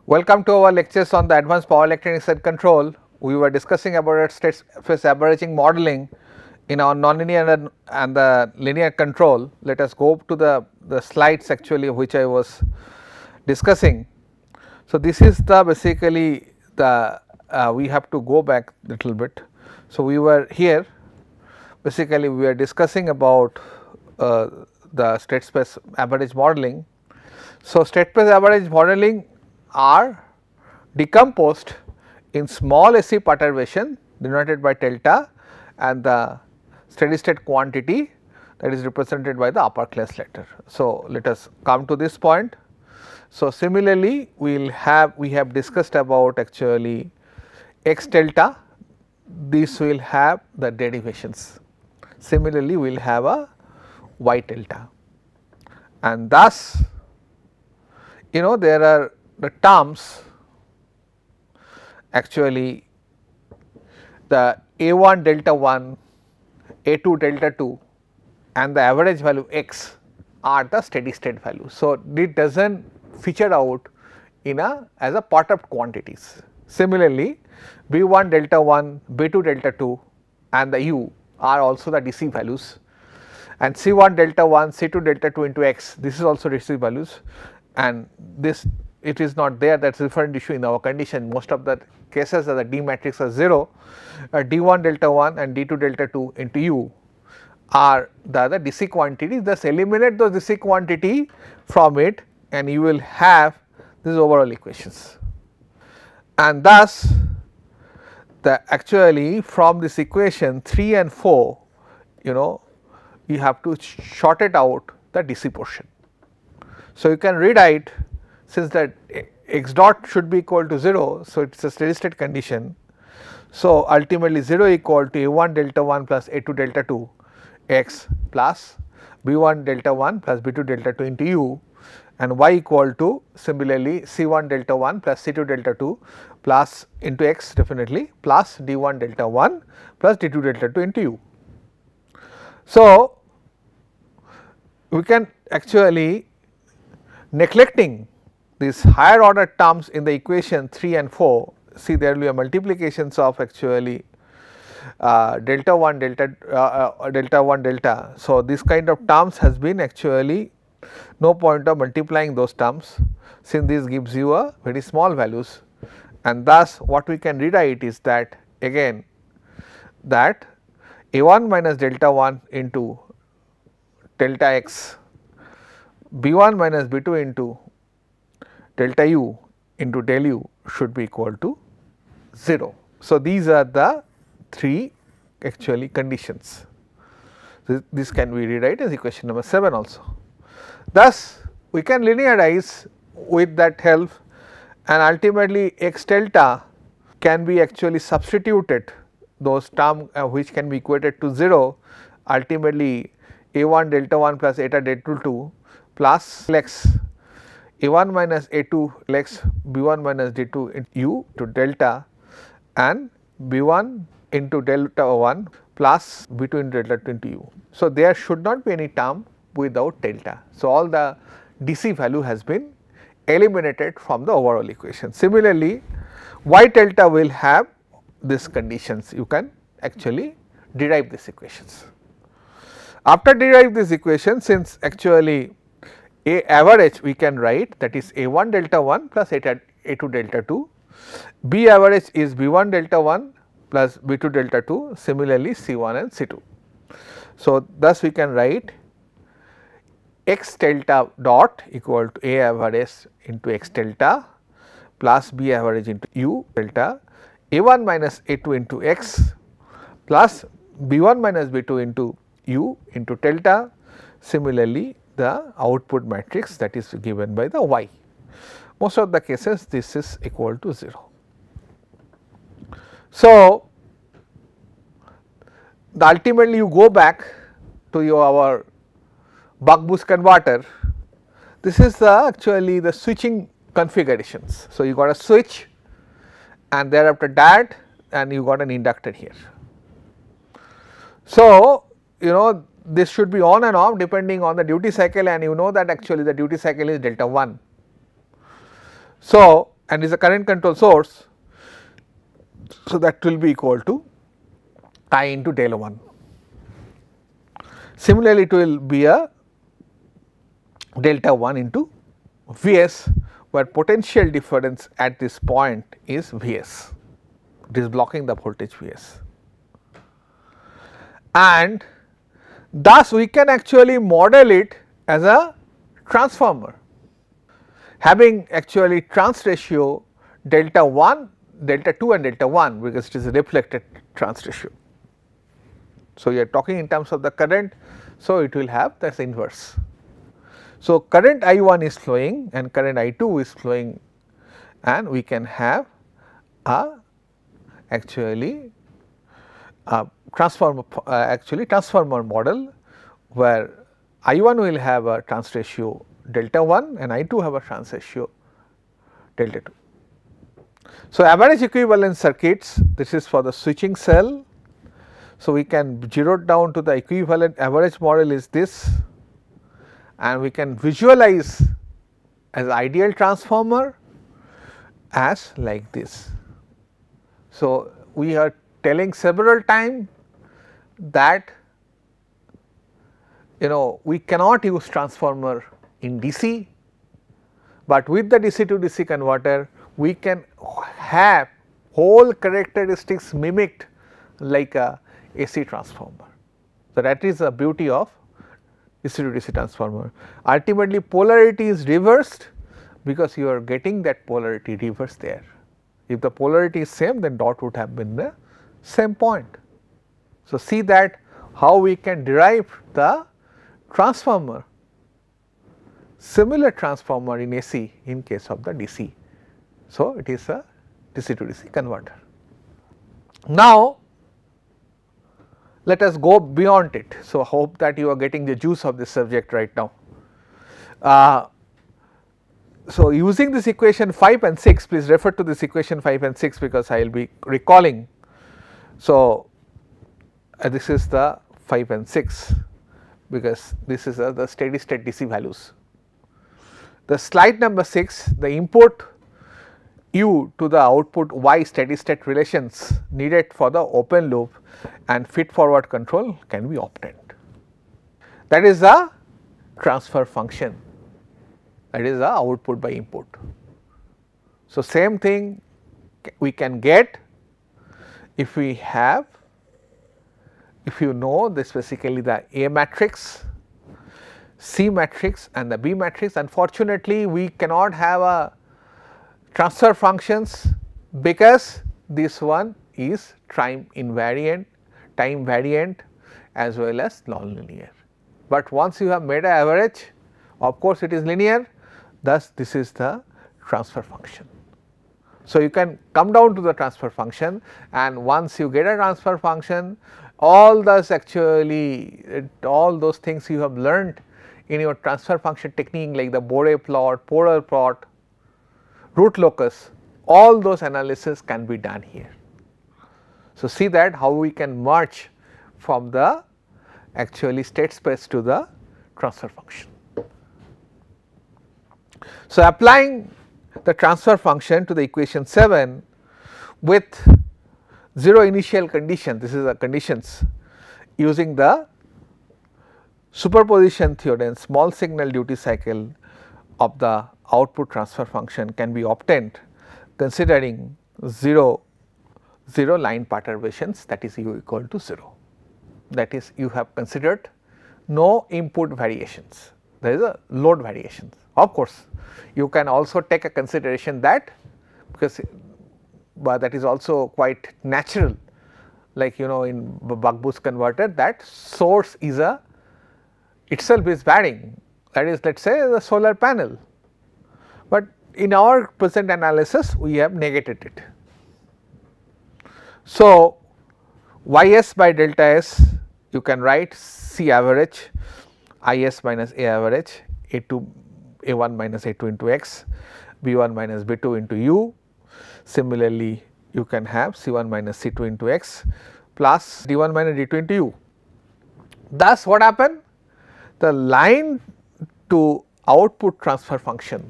Welcome to our lectures on the advanced power electronics and control. We were discussing about state space averaging modeling in our nonlinear and the linear control. Let us go to the slides actually which I was discussing. So, this is the basically the we have to go back little bit. So, we were here basically we are discussing about the state space average modeling. So, state space average modeling are decomposed in small SE perturbation denoted by delta and the steady state quantity that is represented by the upper class letter. So, let us come to this point. So, similarly we have discussed about actually x delta, this will have the derivations. Similarly, we will have a y delta, and thus there are the terms actually the A1 delta 1, A2 delta 2 and the average value x are the steady state value. So, it does not feature out in as a part of quantities. Similarly, B1 delta 1, B2 delta 2 and the u are also the DC values, and C1 delta 1, C2 delta 2 into x, this is also DC values, and this it is not there, that is different issue in our condition. Most of the cases the D matrix are 0, D1 delta 1 and D2 delta 2 into u are the other DC quantities. Thus, eliminate those DC quantity from it and you will have these overall equations, and thus the actually from this equation 3 and 4 you have to short it out the DC portion. So, you can rewrite, since that x dot should be equal to 0. So, it is a steady state condition. So, ultimately 0 equal to A1 delta 1 plus A2 delta 2 x plus B1 delta 1 plus B2 delta 2 into u, and y equal to similarly C1 delta 1 plus C2 delta 2 plus into x definitely plus D1 delta 1 plus D2 delta 2 into u. So, we can actually neglecting these higher order terms in the equation 3 and 4, see there will be a multiplications of actually delta 1 delta. So, this kind of terms has been actually no point of multiplying those terms, since this gives you a very small values, and thus what we can rewrite is that again that A1 minus delta 1 into delta x, B1 minus B2 into delta u into del u should be equal to 0. So, these are the three actually conditions. This can be rewrite as equation number 7 also. Thus, we can linearize with that help, and ultimately x delta can be actually substituted, those terms which can be equated to 0, ultimately A1 delta 1 plus eta delta 2 plus x A1 minus A2 x B1 minus D2 into u to delta and B1 into delta 1 plus B2 into delta 2 into u. So, there should not be any term without delta. So, all the DC value has been eliminated from the overall equation. Similarly, y delta will have these conditions, you can actually derive these equations. After derive this equation, since actually A average we can write, that is A1 delta 1 plus A2 delta 2, B average is B1 delta 1 plus B2 delta 2, similarly C1 and C2. So, thus we can write x delta dot equal to A average into x delta plus B average into u delta, A1 minus A2 into x plus B1 minus B2 into u into delta, similarly the output matrix that is given by the y. Most of the cases this is equal to 0. So, ultimately you go back to our buck boost converter. This is actually the switching configurations. So, you got a switch and thereafter that, and you got an inductor here. So, this should be on and off depending on the duty cycle, and you know that actually the duty cycle is delta 1. So, and is a current control source. So, that will be equal to I into del 1. Similarly, it will be a delta 1 into Vs, where potential difference at this point is Vs, it is blocking the voltage Vs. And thus, we can actually model it as a transformer, having actually trans ratio delta 1, delta 2 and delta 1, because it is a reflected trans ratio. So, you are talking in terms of the current, so it will have this inverse. So, current I 1 is flowing and current I 2 is flowing, and we can have a actually a transformer model, where I 1 will have a trans ratio delta 1 and I 2 have a trans ratio delta 2. So, average equivalence circuits, this is for the switching cell. So, we can zero it down to the equivalent average model is this, and we can visualize as ideal transformer as like this. So, we are telling several times that we cannot use transformer in DC, but with the DC to DC converter we can have whole characteristics mimicked like a AC transformer. So, that is the beauty of DC to DC transformer. Ultimately, polarity is reversed because you are getting that polarity reversed there. If the polarity is same, then dot would have been the same point. So, see that how we can derive the transformer, similar transformer in AC in case of the DC. So, it is a DC to DC converter. Now, let us go beyond it. So, hope that you are getting the juice of this subject right now. So, using this equation 5 and 6, please refer to this equation 5 and 6 because I will be recalling. So, this is the 5 and 6 because this is the steady state DC values. The slide number 6, the input U to the output Y steady state relations needed for the open loop and feed forward control can be obtained. That is the transfer function, that is the output by input. So, same thing we can get if we have, if you know this basically the A matrix, C matrix and the B matrix. Unfortunately, we cannot have a transfer functions because this one is time invariant, time variant as well as non-linear. But once you have made an average, of course, it is linear, thus this is the transfer function. So, you can come down to the transfer function, and once you get a transfer function, all those actually all those things you have learned in your transfer function technique like the Bore plot, polar plot, root locus, all those analysis can be done here. So, see that how we can merge from the actually state space to the transfer function. So, applying the transfer function to the equation 7 with 0 initial condition, this is the conditions using the superposition theorem, small signal duty cycle of the output transfer function can be obtained considering 0 line perturbations, that is u equal to 0. That is, you have considered no input variations, there is a load variations. Of course, you can also take a consideration that because that is also quite natural, like in buck boost converter that source is a itself is varying, that is let us say the solar panel, but in our present analysis we have negated it. So, Ys by delta S you can write C average Is minus A average A2 A1 minus A2 into X, B1 minus B2 into U. Similarly, you can have C1 minus C2 into X plus D1 minus D2 into U. Thus, what happened? The line to output transfer function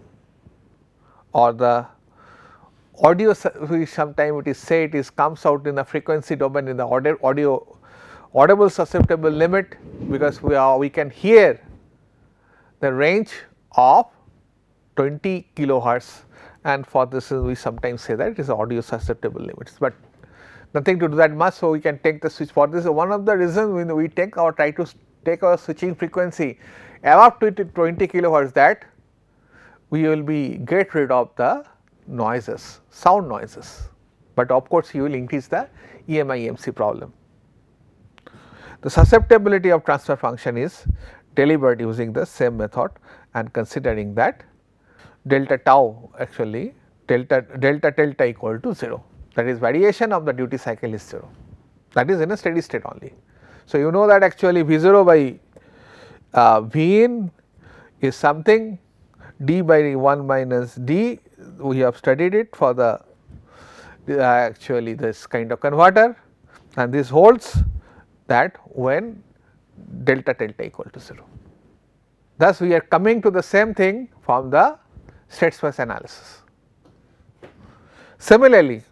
or the audio, sometimes it is say it is comes out in the frequency domain in the audible susceptible limit, because we can hear the range of 20 kilohertz, and for this we sometimes say that it is audio susceptible limits, but nothing to do that much. So, we can take the switch for this. One of the reasons we take our try to take our switching frequency above 20 kilohertz, that we will be get rid of the noises, sound noises, but of course, you will increase the EMI EMC problem. The susceptibility of transfer function is delivered using the same method, and considering that delta tau actually delta equal to 0, that is variation of the duty cycle is 0, that is in a steady state only. So, you know that actually V 0 by V in is something d by 1 minus d, we have studied it for the actually this kind of converter, and this holds that when delta equal to 0. Thus, we are coming to the same thing from the state space analysis. Similarly,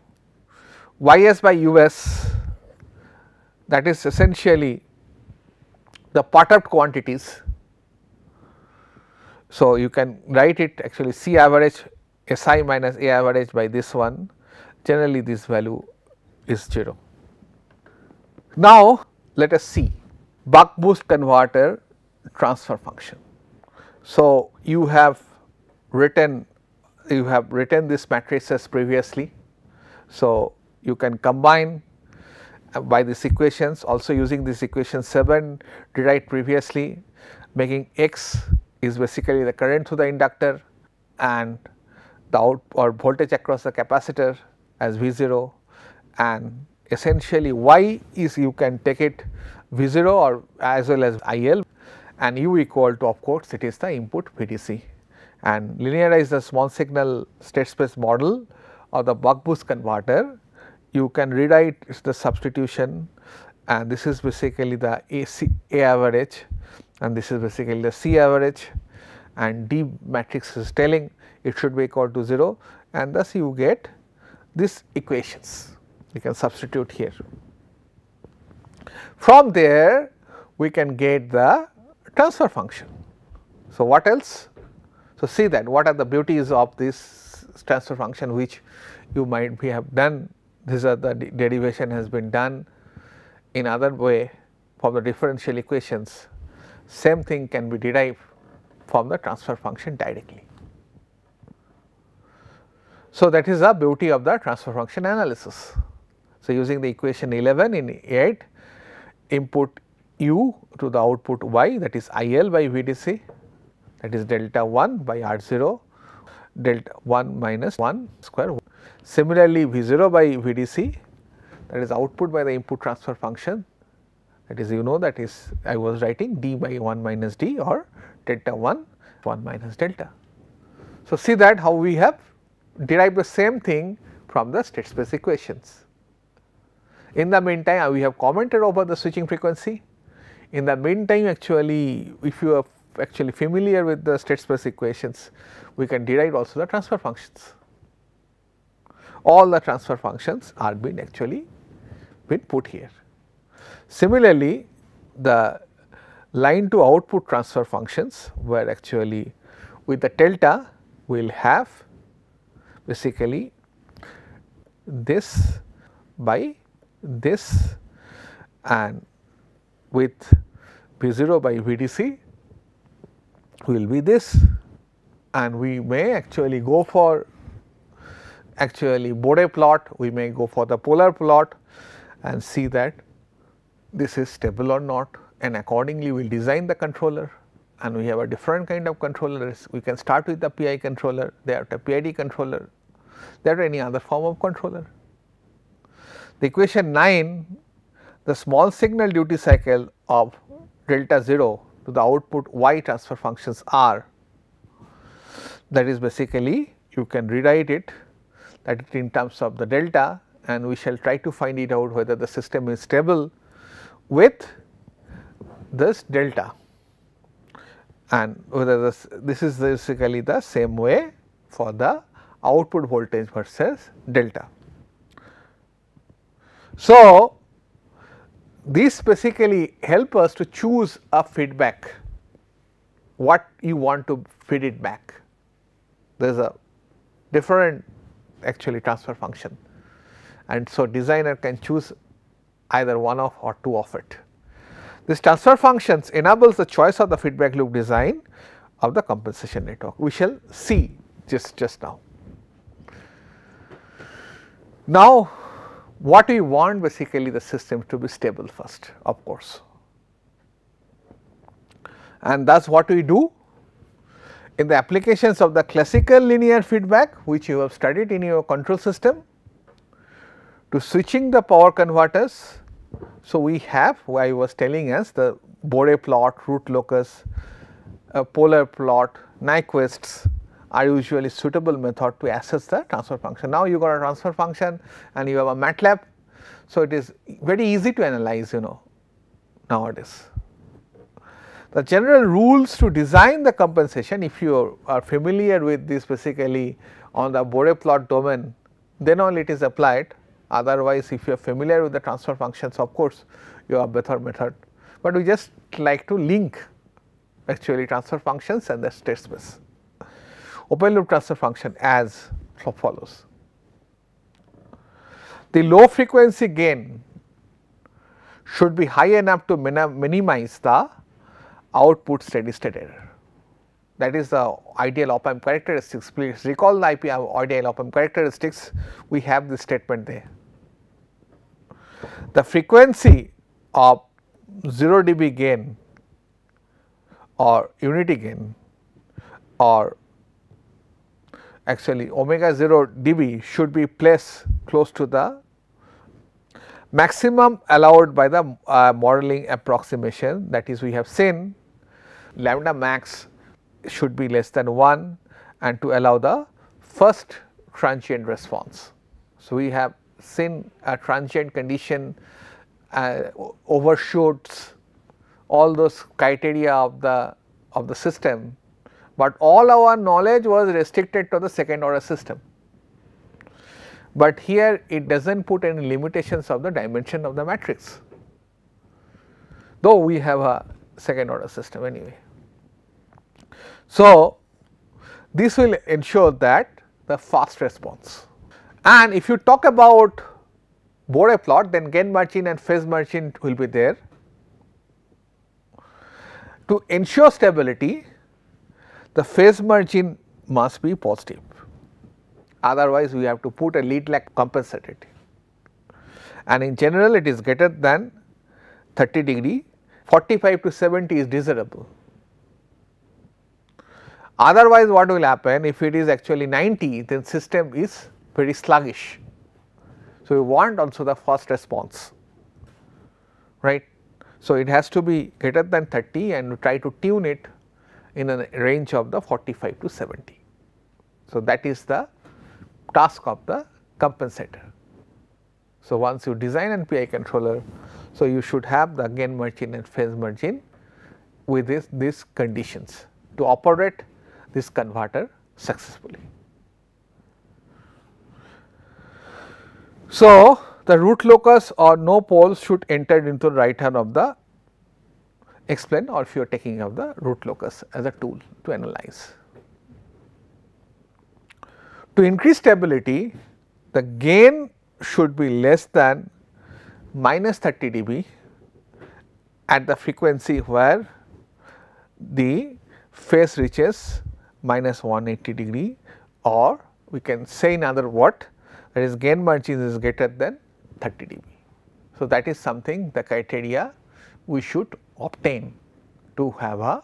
Ys by Us, that is essentially the perturbed quantities. So, you can write it actually C average Si minus A average by this one, generally this value is 0. Now, let us see buck boost converter transfer function. So, you have written this matrices previously. So, you can combine by these equations, also using this equation 7 derived previously, making X is basically the current through the inductor and the out or voltage across the capacitor as V 0, and essentially Y is, you can take it V 0 or as well as IL, and U equal to, of course, it is the input VDC, and linearize the small signal state space model of the buck boost converter. You can rewrite the substitution, and this is basically the A average, and this is basically the C average, and D matrix is telling it should be equal to 0, and thus you get these equations. You can substitute here. From there, we can get the transfer function. So, what else? So, see that what are the beauties of this transfer function, which you might be have done. These are the derivation has been done in other way from the differential equations. Same thing can be derived from the transfer function directly. So, that is the beauty of the transfer function analysis. So, using the equation 11 in 8, input u to the output y, that is IL by VDC, that is delta 1 by R 0, delta 1 minus 1 square. Similarly, V 0 by VDC, that is output by the input transfer function, that is, you know, that is I was writing d by 1 minus d or delta 1 minus delta. So, see that how we have derived the same thing from the state space equations. In the meantime, we have commented over the switching frequency. In the meantime, actually, if you are actually familiar with the state space equations, we can derive also the transfer functions. All the transfer functions are been actually been put here. Similarly, the line to output transfer functions, where actually with the delta we will have basically this by this, and with V 0 by VDC will be this, and we may actually go for Bode plot, we may go for the polar plot and see that this is stable or not, and accordingly we will design the controller, and we have a different kind of controllers. We can start with the PI controller, there are PID controller, there are any other form of controller. The equation 9, the small signal duty cycle of delta 0 to the output y transfer functions are, that is basically you can rewrite it that in terms of the delta, and we shall try to find it out whether the system is stable with this delta, and whether this is basically the same way for the output voltage versus delta. So, these basically help us to choose a feedback, what you want to feed it back. There is a different actually transfer function, and so designer can choose either one of or two of it. This transfer functions enables the choice of the feedback loop design of the compensation network. We shall see just now. Now, what we want basically the system to be stable first, of course, and that is what we do in the applications of the classical linear feedback, which you have studied in your control system, to switching the power converters. So, we have, I was telling us, the Bode plot, root locus, polar plot, Nyquists are usually suitable method to assess the transfer function. Now, you got a transfer function and you have a MATLAB. So, it is very easy to analyze nowadays. The general rules to design the compensation, if you are familiar with this basically on the Bode plot domain, then only it is applied. Otherwise, if you are familiar with the transfer functions, of course, you have better method, but we just like to link actually transfer functions and the state space. Open loop transfer function as follows. The low frequency gain should be high enough to minimize the output steady state error. That is the ideal op amp characteristics. Please recall the ideal op amp characteristics, we have this statement there. The frequency of 0 dB gain or unity gain or actually omega 0 dB should be placed close to the maximum allowed by the modeling approximation, that is we have seen lambda max should be less than 1 and to allow the first transient response. So, we have seen a transient condition overshoots all those criteria of the system, but all our knowledge was restricted to the second order system. But here it does not put any limitations of the dimension of the matrix, though we have a second order system anyway. So, this will ensure that the fast response. And if you talk about Bode plot, then gain margin and phase margin will be there. To ensure stability, the phase margin must be positive, otherwise we have to put a lead lag compensator, and in general it is greater than 30 degree, 45 to 70 is desirable. Otherwise, what will happen if it is actually 90, then system is very sluggish. So, we want also the fast response, right. So, it has to be greater than 30 and try to tune it in a range of the 45 to 70. So, that is the task of the compensator. So, once you design an PI controller, so you should have the gain margin and phase margin with these conditions to operate this converter successfully. So, the root locus or no poles should enter into the right hand of the explain, or if you are taking of the root locus as a tool to analyze. To increase stability, the gain should be less than minus 30 dB at the frequency where the phase reaches minus 180 degree, or we can say in other word, that is gain margin is greater than 30 dB. So, that is something the criteria we should obtain to have a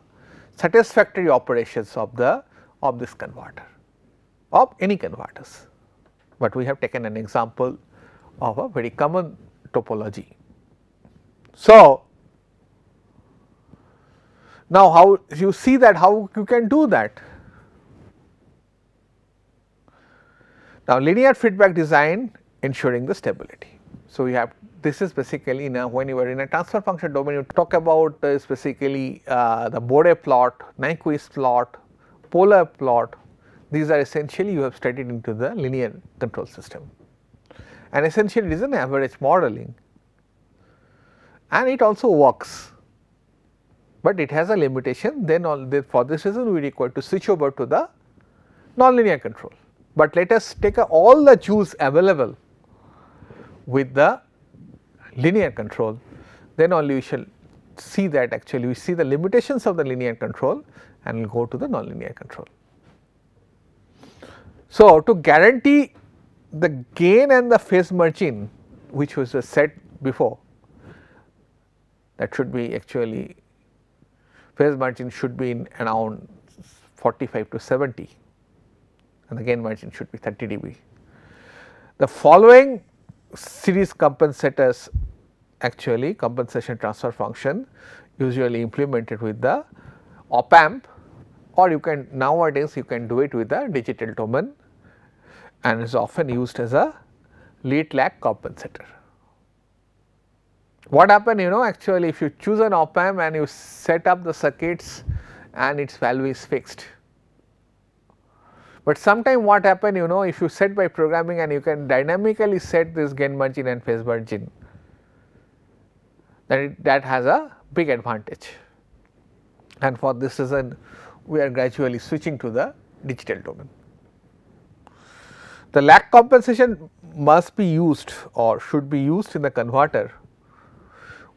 satisfactory operations of this converter, of any converters, but we have taken an example of a very common topology. So, now how you see that how you can do that. Now, linear feedback design ensuring the stability. So, we have this is basically when you are in a transfer function domain, you talk about this basically the Bode plot, Nyquist plot, polar plot, These are essentially you have studied into the linear control system, and essentially it is an average modeling, and it also works, but it has a limitation. Then for this reason we require to switch over to the nonlinear control. But let us take all the Jews available with the linear control, then only we shall see that actually we see the limitations of the linear control and we will go to the nonlinear control. So, to guarantee the gain and the phase margin which was set before, that should be actually phase margin should be in around 45 to 70 and the gain margin should be 30 dB. The following series compensators actually compensation transfer function usually implemented with the op amp, or you can nowadays you can do it with the digital domain and is often used as a lead lag compensator. What happen actually if you choose an op amp and you set up the circuits and its value is fixed. But sometime what happen if you set by programming and you can dynamically set this gain margin and phase margin, then that has a big advantage, and for this reason we are gradually switching to the digital domain. The lag compensation must be used or should be used in the converter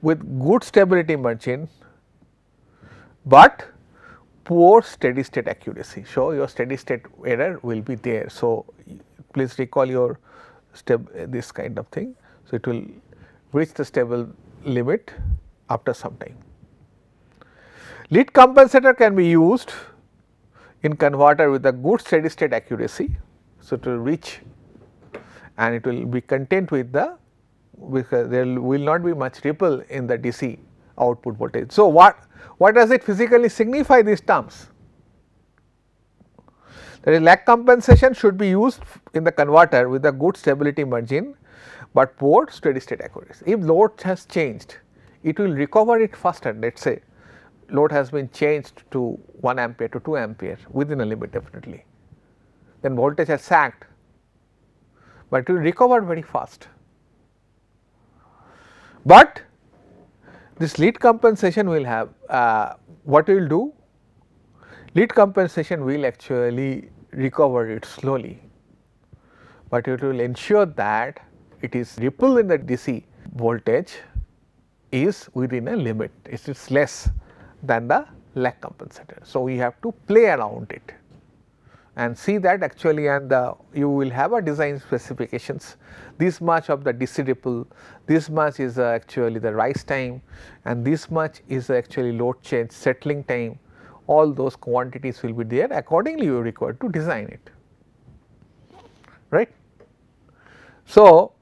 with good stability margin, but poor steady state accuracy. So, your steady state error will be there. So, please recall your this kind of thing. So, it will reach the stable limit after some time. Lead compensator can be used in converter with a good steady state accuracy. So, it will reach and it will be content with the, because there will not be much ripple in the DC output voltage. So, what does it physically signify these terms? That is, lag compensation should be used in the converter with a good stability margin, but poor steady state accuracy. If load has changed, it will recover it faster. Let us say load has been changed to 1 ampere to 2 ampere within a limit definitely, then voltage has sagged, but it will recover very fast. But this lead compensation will have what we will do? Lead compensation will actually recover it slowly, but it will ensure that it is ripple in the DC voltage is within a limit, it is less than the lag compensator. So, we have to play around it and see that actually, and you will have a design specifications, this much of the DC ripple, this much is actually the rise time, and this much is actually load change settling time, all those quantities will be there, accordingly you are required to design it, right. So,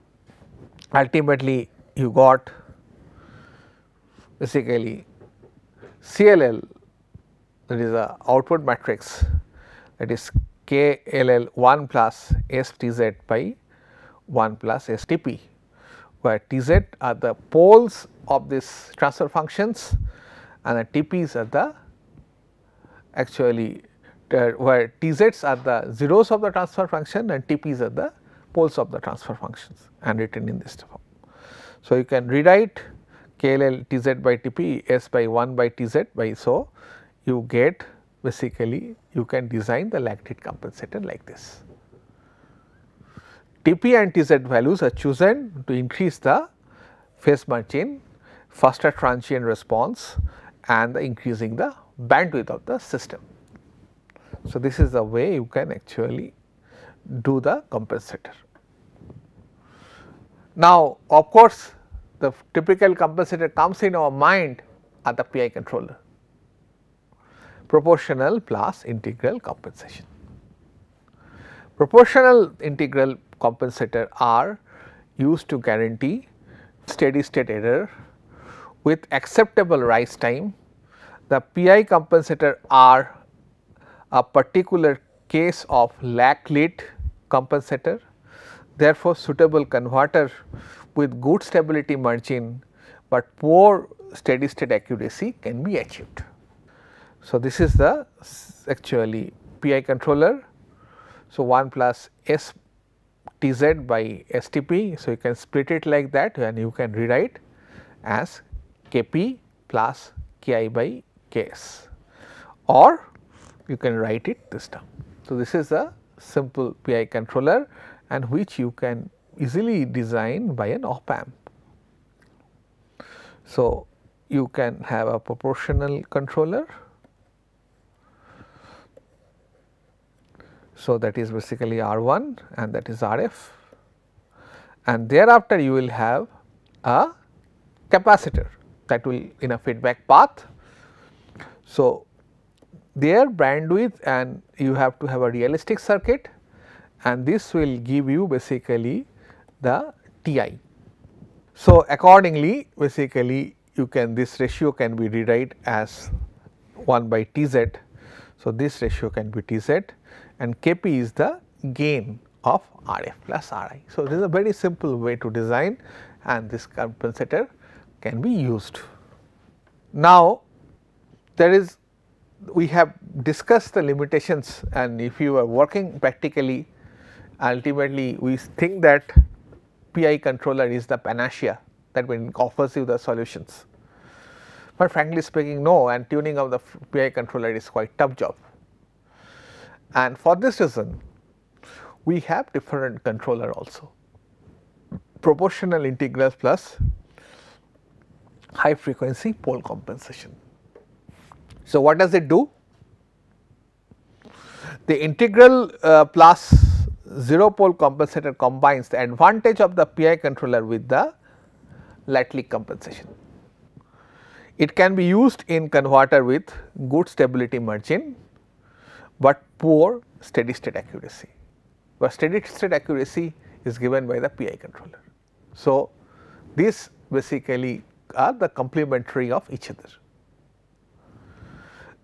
ultimately you got basically CLL, that is a output matrix, that is KLL 1 plus STZ by 1 plus STP, where TZ are the poles of these transfer functions and the TPs are the actually where TZs are the zeros of the transfer function and TPs are the poles of the transfer functions and written in this form. So, you can rewrite KLL TZ by TP S by 1 by TZ by, so you get basically you can design the lag lead compensator like this. TP and TZ values are chosen to increase the phase margin, faster transient response and increasing the bandwidth of the system. So, this is the way you can actually do the compensator. Now, of course, the typical compensator comes in our mind are the PI controller, proportional plus integral compensation. Proportional integral compensator are used to guarantee steady state error with acceptable rise time. The PI compensator are a particular case of lag lead compensator, therefore, suitable converter with good stability margin, but poor steady state accuracy can be achieved. So, this is the actually PI controller So, 1 plus S T Z by S T P. So, you can split it like that and you can rewrite as K P plus K I by K S, or you can write it this term. So, this is a simple PI controller and which you can easily design by an op amp. So, you can have a proportional controller. So, that is basically R1 and that is RF, and thereafter you will have a capacitor that will in a feedback path. So, their bandwidth and you have to have a realistic circuit, and this will give you basically the Ti. So, accordingly basically you can, this ratio can be rewrite as 1 by Tz. So, this ratio can be Tz and Kp is the gain of Rf plus Ri. So, this is a very simple way to design and this compensator can be used. Now, there is, we have discussed the limitations, and if you are working practically, ultimately we think that PI controller is the panacea that when offers you the solutions, but frankly speaking no, and tuning of the PI controller is quite tough job. And for this reason we have different controller also, proportional integrals plus high frequency pole compensation. So, what does it do? The integral plus 0 pole compensator combines the advantage of the PI controller with the Latlick compensation. It can be used in converter with good stability margin, but poor steady state accuracy, but steady state accuracy is given by the PI controller. So, these basically are the complementary of each other.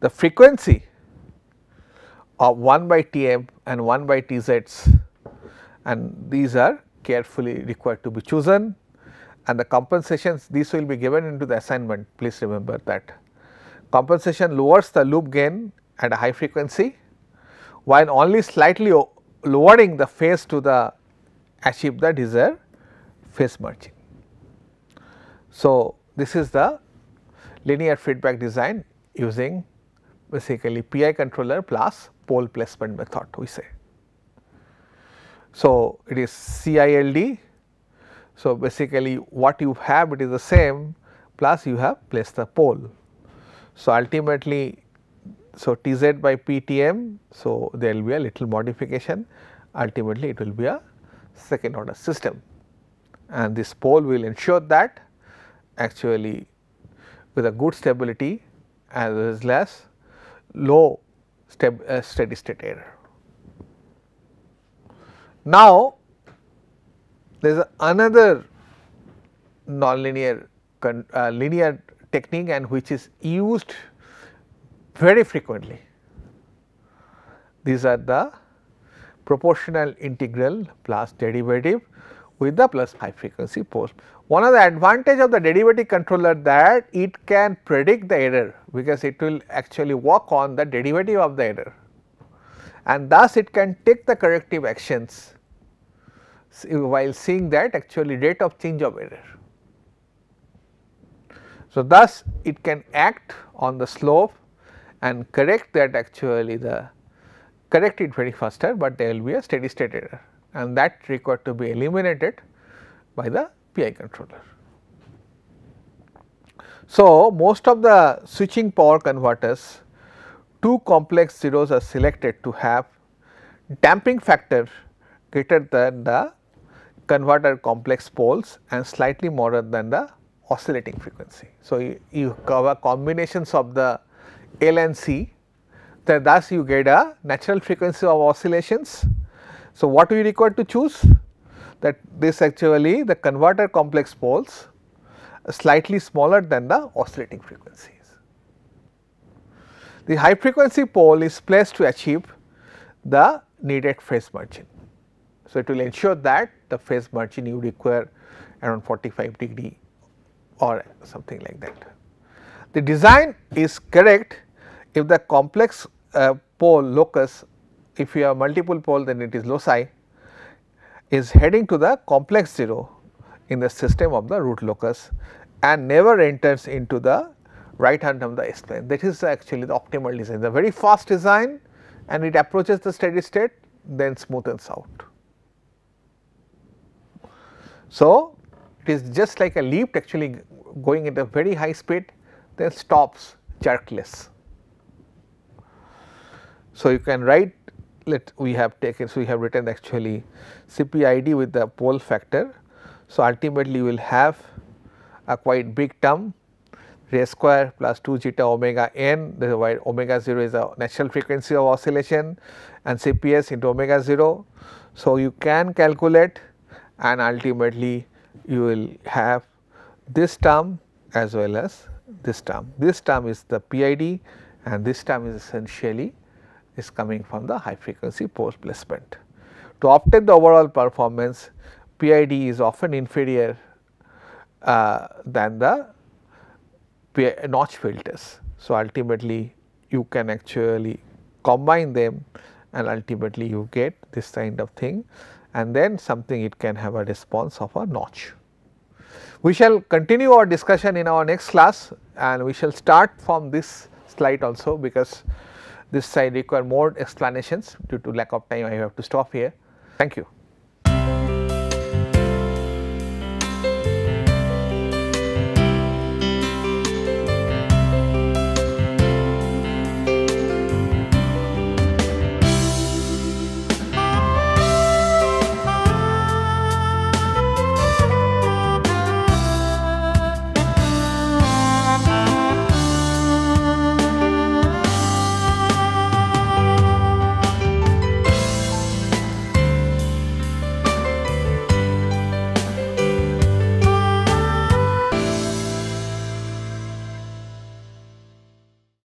The frequency of 1 by Tm and 1 by Tz's, and these are carefully required to be chosen, and the compensations, these will be given into the assignment. Please remember that compensation lowers the loop gain at a high frequency, while only slightly lowering the phase to the achieve the desired phase merging. So, this is the linear feedback design using basically PI controller plus pole placement method we say. So, it is CILD. So, basically what you have, it is the same, plus you have placed the pole. So, ultimately, so Tz by Ptm, so there will be a little modification, ultimately it will be a second order system, and this pole will ensure that actually with a good stability as well as low steady state error. Now, there is another nonlinear linear technique and which is used very frequently. These are the proportional integral plus derivative with the plus high frequency pole. One of the advantage of the derivative controller that it can predict the error, because it will actually work on the derivative of the error, and thus it can take the corrective actions while seeing that actually rate of change of error. So, thus it can act on the slope and correct that actually the correct it very faster, but there will be a steady state error, and that required to be eliminated by the PI controller. So, most of the switching power converters, two complex zeros are selected to have damping factor greater than the converter complex poles and slightly more than the oscillating frequency. So, you cover combinations of the L and C, then thus you get a natural frequency of oscillations. So, what we require to choose? That this actually the converter complex poles slightly smaller than the oscillating frequencies. The high frequency pole is placed to achieve the needed phase margin. So, it will ensure that the phase margin you require around 45 degree or something like that. The design is correct if the complex pole locus if you have multiple pole, then it is loci, is heading to the complex 0 in the system of the root locus and never enters into the right hand of the S plane. That is actually the optimal design, the very fast design, and it approaches the steady state, then smoothens out. So, it is just like a leap actually going at a very high speed, then stops jerkless. So, you can write, we have taken, so we have written actually CPID with the pole factor. So, ultimately you will have a quite big term raised square plus 2 zeta omega n, where omega 0 is a natural frequency of oscillation, and CPS into omega 0. So, you can calculate, and ultimately you will have this term as well as this term. This term is the PID, and this term is essentially is coming from the high frequency pole placement. To obtain the overall performance, PID is often inferior than the notch filters. So, ultimately you can actually combine them, and ultimately you get this kind of thing, and then something it can have a response of a notch. We shall continue our discussion in our next class, and we shall start from this slide also, because this slide require more explanations. Due to lack of time, I have to stop here. Thank you.